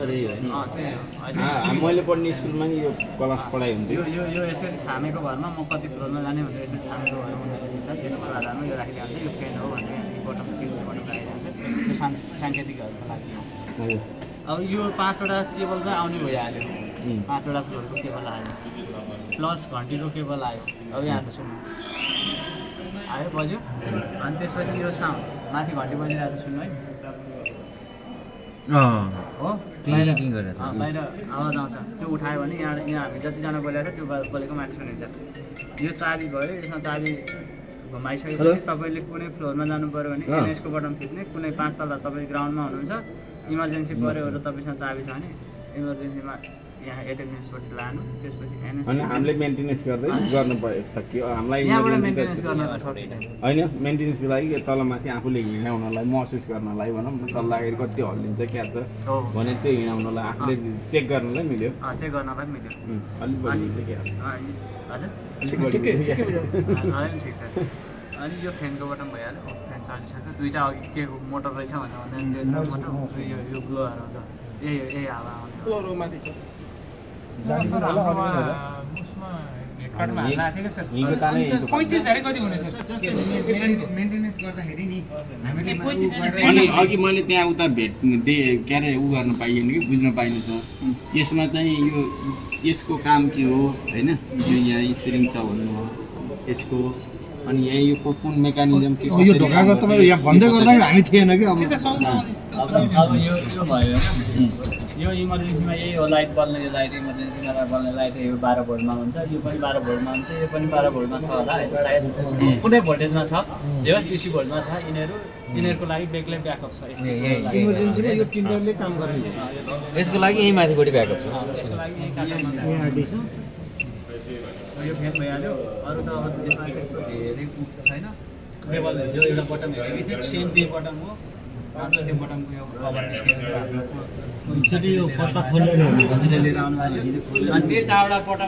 sir यही हो त्यही हो अहिले मैले पढ्ने स्कुलमा नि यो क्लास पढाइ हुन्थ्यो यो यसरी छामेको भरमा म कति फ्लोरमा जाने भनेर यसरी छामेको भरमा उनीहरूले दिन्छ त्यसको आधारमा यो राखिदिन्छ यो फ्यान हो भनेर बटम राखिदिन्छ यो साङ्केतिकहरूको लागि हो हजुर अब यो 5वटा केबल चाहिँ आउने भइहाल्यो 5वटा फ्लोरको केबल आयो प्लस घन्टीको केबल आयो अब यहाँ सुन्नु आयो बज्यो अनि त्यसपछि यो साउन्ड माथि घन्टी बजिरहेको छ सुन्नु है हो बाहिर आवाज आउँछ त्यो उठायो भने यहाँ हामी जतिजना बोलेको छ त्यो बोलेको माथि सुनिन्छ यो चाबी भयो यसमा चाबी घुमाइसकेपछि तपाईँले कुनै फ्लोरमा जानु पऱ्यो भने एनएसको बटन थिच्ने कुनै 5 तला तपाईँ ग्राउन्डमा हुनुहुन्छ इमर्जेन्सी पऱ्यो र तपाईँसँग चाबी छ भने इमर्जेन्सीमा यहाँ एटेन्डेन्सबाट लानु त्यसपछि एनएस अनि हामीले मेन्टेनेन्स गर्दै गर्नु पर्यो सक्यो हामीलाई यहाँबाट मेन्टेनेन्स गर्न सकिँदैन होइन मेन्टेनेन्सको लागि तलमाथि आफूले हिँडाउनलाई महसुस गर्नलाई भनौँ तल्लाखेरि कति हल्लिन्छ क्या त भने त्यो हिँडाउनलाई आफूले चेक गर्नलाई मिल्यो चेक गर्नलाई मिल्यो अलिक बढी क्या हजुर अलिक बढी ठिक छ अनि यो फ्यानको बटन भइहाल्यो फ्यान चलिसक्यो दुईवटा अघि के मोटर रहेछ भनेर मोटर यो ब्लोअर हो यही हावा आउने अनि अघि मैले त्यहाँ उता भेट्ने के अरे उ गर्न पाइएन कि बुझ्न पाइने छ यसमा चाहिँ यो यसको काम के हो होइन यो यहाँ स्पिरिङ छ भन्नु हो यसको अनि यहाँ यो कुन मेकानिजम के यो ढोकाको तपाईले यहाँ भन्दै गर्दा हामी थिएन कि अब अब यो भयो यो इमर्जेन्सीमा यही हो लाइट बल्ने यो लाइट इमर्जेन्सीमा बल्ने लाइट यो 12 भोल्टमा हुन्छ यो पनि 12 भोल्टमा हुन्छ यो पनि 12 भोल्टमा छ होला सायद कुनै भोल्टेजमा छ जो डिसी भोल्टमा छ यिनीहरूको लागि बेग्लै ब्याकअप छ इमर्जेन्सीमा यो टिन्डरले काम गर्ने यसको लागि यही माथिपट्टि ब्याकअप छ यसको लागि यही काठमाडौँ यो फ्यान भइहाल्यो अरू त अब यसमा त्यस्तो धेरै छैन केबल जो एउटा बटन हेरेको थियो सेम त्यही बटन हो अन्त त्यो बटनको यो कभर निस्केर हाम्रो यो पत्ता खोल्ने लिएर आउनु भएको अनि त्यही 4वटा बटन